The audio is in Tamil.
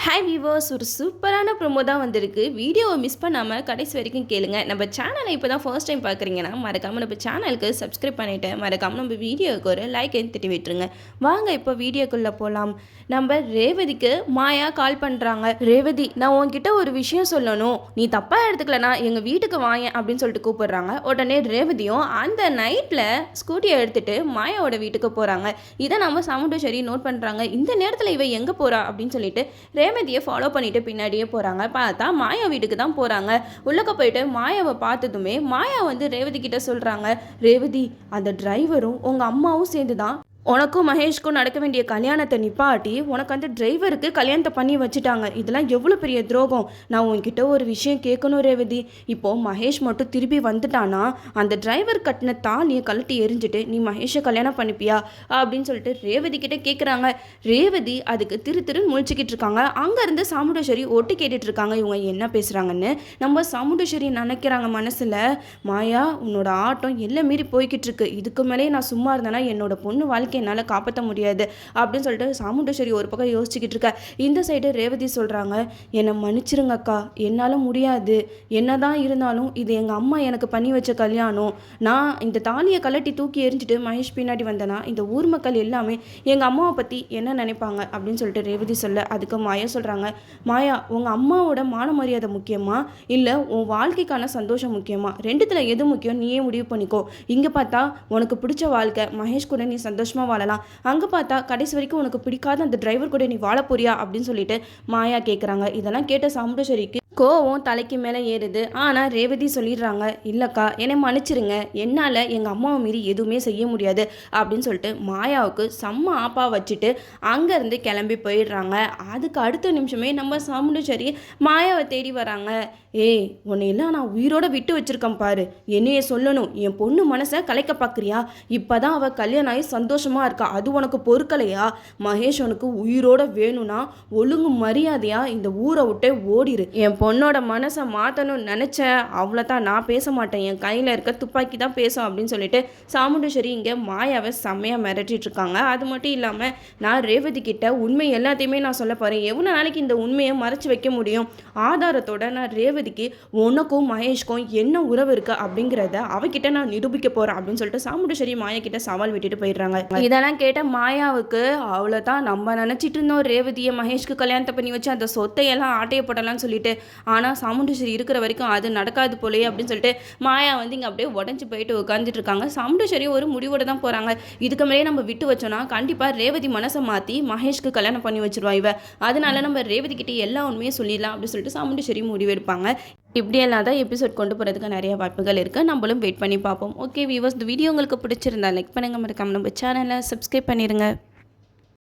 ஹாய் வீவர்ஸ், ஒரு சூப்பரான ப்ரோமோ தான் வந்திருக்கு. வீடியோவை மிஸ் பண்ணாமல் கடைசி வரைக்கும் கேளுங்க. நம்ம சேனலை இப்போ தான் ஃபர்ஸ்ட் டைம் பார்க்குறீங்கன்னா மறக்காமல் நம்ம சேனலுக்கு சப்ஸ்கிரைப் பண்ணிவிட்டு மறக்காமல் நம்ம வீடியோவுக்கு ஒரு லைக் தட்டி விட்டுருங்க. வாங்க இப்போ வீடியோக்குள்ளே போகலாம். நம்ம ரேவதிக்கு மாயா கால் பண்ணுறாங்க. ரேவதி, நான் உன்கிட்ட ஒரு விஷயம் சொல்லணும், நீ தப்பாக எடுத்துக்கலனா எங்கள் வீட்டுக்கு வாங்க அப்படின்னு சொல்லிட்டு கூப்பிடுறாங்க. உடனே ரேவதியும் அந்த நைட்டில் ஸ்கூட்டியை எடுத்துகிட்டு மாயாவோட வீட்டுக்கு போகிறாங்க. இதை நம்ம சமுண்டேஸ்வரி நோட் பண்ணுறாங்க. இந்த நேரத்தில் இவ எங்கே போகிறா அப்படின்னு சொல்லிட்டு ரேவதியை ஃபாலோ பண்ணிட்டு பின்னாடியே போகிறாங்க. பார்த்தா மாயா வீட்டுக்கு தான் போகிறாங்க. உள்ளக்க போயிட்டு மாயாவை பார்த்ததுமே மாயா வந்து ரேவதி கிட்ட சொல்கிறாங்க, ரேவதி, அந்த டிரைவரும் உங்கள் அம்மாவும் சேர்ந்து தான் உனக்கும் மகேஷ்க்கும் நடக்க வேண்டிய கல்யாணத்தை நிப்பாட்டி உனக்கு அந்த டிரைவருக்கு கல்யாணத்தை பண்ணி வச்சுட்டாங்க. இதெல்லாம் எவ்வளோ பெரிய துரோகம். நான் உன்கிட்ட ஒரு விஷயம் கேட்கணும் ரேவதி. இப்போது மகேஷ் மட்டும் திருப்பி வந்துட்டானா அந்த டிரைவர் கட்டின தாலியை கழட்டி எரிஞ்சிட்டு நீ மகேஷை கல்யாணம் பண்ணிப்பியா அப்படின்னு சொல்லிட்டு ரேவதி கிட்ட கேட்குறாங்க. ரேவதி அதுக்கு திருன்னு முழிச்சுக்கிட்டு இருக்காங்க. அங்கேருந்து சாமுண்டேஸ்வரி ஒட்டு கேட்டுட்டு இருக்காங்க. இவங்க என்ன பேசுகிறாங்கன்னு நம்ம சாமுண்டேஸ்வரி நினைக்கிறாங்க மனசில், மாயா உன்னோட ஆட்டம் எல்லாம் மீறி போய்கிட்டு இருக்கு. இதுக்கு மேலே நான் சும்மா இருந்தேன்னா என்னோட பொண்ணு வாழ்க்கை என்னால் காப்பாற்ற முடியாது அப்படின்னு சொல்லிட்டு சாமுண்டேஸ்வரி ஒரு பக்கம் யோசிச்சுக்கிட்டு இருக்க. இந்த சைடு ரேவதி சொல்கிறாங்க, என்னை மன்னிச்சிருங்க அக்கா, என்னால் முடியாது. என்னதான் இருந்தாலும் இது எங்கள் அம்மா எனக்கு பண்ணி வச்ச கல்யாணம். நான் இந்த தாலியை கலட்டி தூக்கி எரிஞ்சிட்டு மகேஷ் பின்னாடி வந்தேன்னா இந்த ஊர் மக்கள் எல்லாமே எங்கள் அம்மாவை பற்றி என்ன நினைப்பாங்க அப்படின்னு சொல்லிட்டு ரேவதி சொல்ல, அதுக்கு மாயா சொல்கிறாங்க, மாயா உங்கள் அம்மாவோட மான மரியாதை முக்கியமா இல்லை உன் வாழ்க்கைக்கான சந்தோஷம் முக்கியமா? ரெண்டுத்தில் எது முக்கியம் நீயே முடிவு பண்ணிக்கோ. இங்கே பார்த்தா உனக்கு பிடிச்ச வாழ்க்கை மகேஷ் கூட நீ சந்தோஷமாக வாழலாம், அங்கே பார்த்தா கடைசி வரைக்கும் உனக்கு பிடிக்காத அந்த டிரைவர் கூட நீ வாழ போறியா அப்படின்னு சொல்லிட்டு மாயா கேட்குறாங்க. இதெல்லாம் கேட்ட சாமுண்டேஸ்வரிக்கு கோவம் தலைக்கு மேலே ஏறுது. ஆனால் ரேவதி சொல்லிடுறாங்க, இல்லைக்கா என்னை மன்னிச்சிருங்க, என்னால் எங்கள் அம்மாவை மீறி எதுவுமே செய்ய முடியாது அப்படின்னு சொல்லிட்டு மாயாவுக்கு செம்ம ஆப்பா வச்சுட்டு அங்கேருந்து கிளம்பி போயிடுறாங்க. அதுக்கு அடுத்த நிமிஷமே நம்ம சாமுண்டேஸ்வரி மாயாவை தேடி வராங்க. ஏய், உன்னை எல்லாம் நான் உயிரோட விட்டு வச்சிருக்கேன் பாரு, என்னையே சொல்லணும், என் பொண்ணு மனசை கலைக்க பார்க்குறியா? இப்போ தான் அவள் கல்யாணம் ஆகி சந்தோஷமாக இருக்கா, அது உனக்கு பொறுக்கலையா? மகேஷ் உனக்கு உயிரோட வேணும்னா ஒழுங்கு மரியாதையாக இந்த ஊரை விட்டே ஓடிரு. என் பொண்ணோட மனசை மாற்றணும்னு நினச்சேன், அவ்வளோதான், நான் பேச மாட்டேன், என் கையில் இருக்க துப்பாக்கி தான் பேசும் அப்படின்னு சொல்லிட்டு சாமுண்டேஸ்வரி இங்கே மாயாவை செம்மையாக மிரட்டிட்டு இருக்காங்க. அது மட்டும் இல்லாமல் நான் ரேவதி கிட்ட உண்மை எல்லாத்தையுமே நான் சொல்ல போகிறேன், எவ்வளோ நாளைக்கு இந்த உண்மையை மறைச்சி வைக்க முடியும்? ஆதாரத்தோட நான் ரேவதிக்கு உனக்கும் மகேஷ்க்கும் என்ன உறவு இருக்கு அப்படிங்கிறத அவகிட்ட நான் நிரூபிக்க போகிறேன் அப்படின்னு சொல்லிட்டு சாமுண்டேஸ்வரி மாயா கிட்ட சவால் விட்டுட்டு போயிடுறாங்க. இதெல்லாம் கேட்ட மாயாவுக்கு அவ்வளோதான், நம்ம நினச்சிட்டு இருந்தோம் ரேவதியை மகேஷ்க்கு கல்யாணத்தை பண்ணி வச்சு அந்த சொத்தையெல்லாம் ஆட்டைய போடலாம்னு சொல்லிட்டு, ஆனால் சாமுண்டேஸ்வரி இருக்கிற வரைக்கும் அது நடக்காது போலே அப்படின்னு சொல்லிட்டு மாயா வந்து இங்கே அப்படியே உடஞ்சி போயிட்டு உட்காந்துட்டு இருக்காங்க. சாமுண்டேஸ்வரி ஒரு முடிவோட தான் போகிறாங்க. இதுக்கு மேலே நம்ம விட்டு வச்சோன்னா கண்டிப்பாக ரேவதி மனசை மாற்றி மகேஷ்க்கு கல்யாணம் பண்ணி வச்சிருவா இவ, அதனால நம்ம ரேவதி கிட்டே எல்லா உண்மையும் சொல்லிடலாம் அப்படின்னு சொல்லிட்டு சாமுண்டேஸ்வரி முடிவெடுப்பாங்க. இப்படியெல்லாம் தான் எபிசோட் கொண்டு போகிறதுக்கு நிறைய வாய்ப்புகள் இருக்குது. நம்மளும் வெயிட் பண்ணி பார்ப்போம். ஓகே வீவர்ஸ், இந்த வீடியோ உங்களுக்கு பிடிச்சிருந்தா லைக் பண்ணுங்கள், மறக்காம நம்ம சேனலை சப்ஸ்கிரைப் பண்ணிடுங்க.